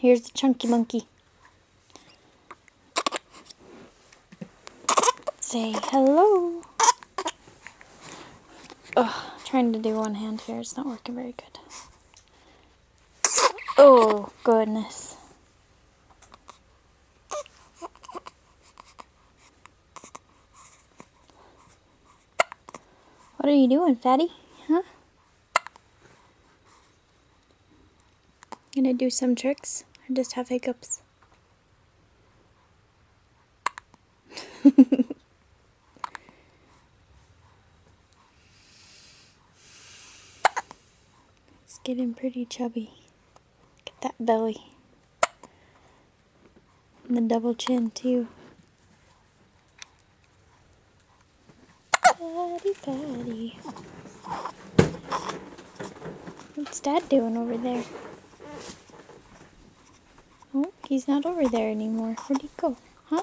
Here's the chunky monkey. Say hello. Ugh, trying to do one hand here. It's not working very good. Oh, goodness. What are you doing, fatty? Huh? Gonna do some tricks or just have hiccups? It's getting pretty chubby. Look at that belly. And the double chin, too. Fatty, fatty. What's Dad doing over there? Oh, he's not over there anymore. Where'd he go? Huh?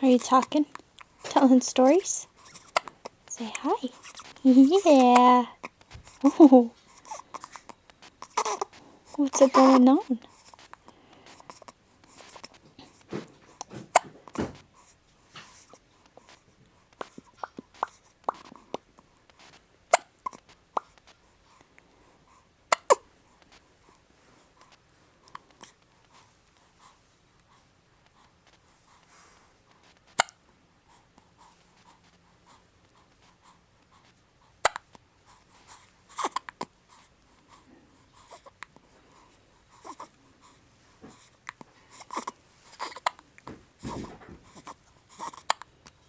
Are you talking? Telling stories? Say hi. Yeah. Oh. What's going on?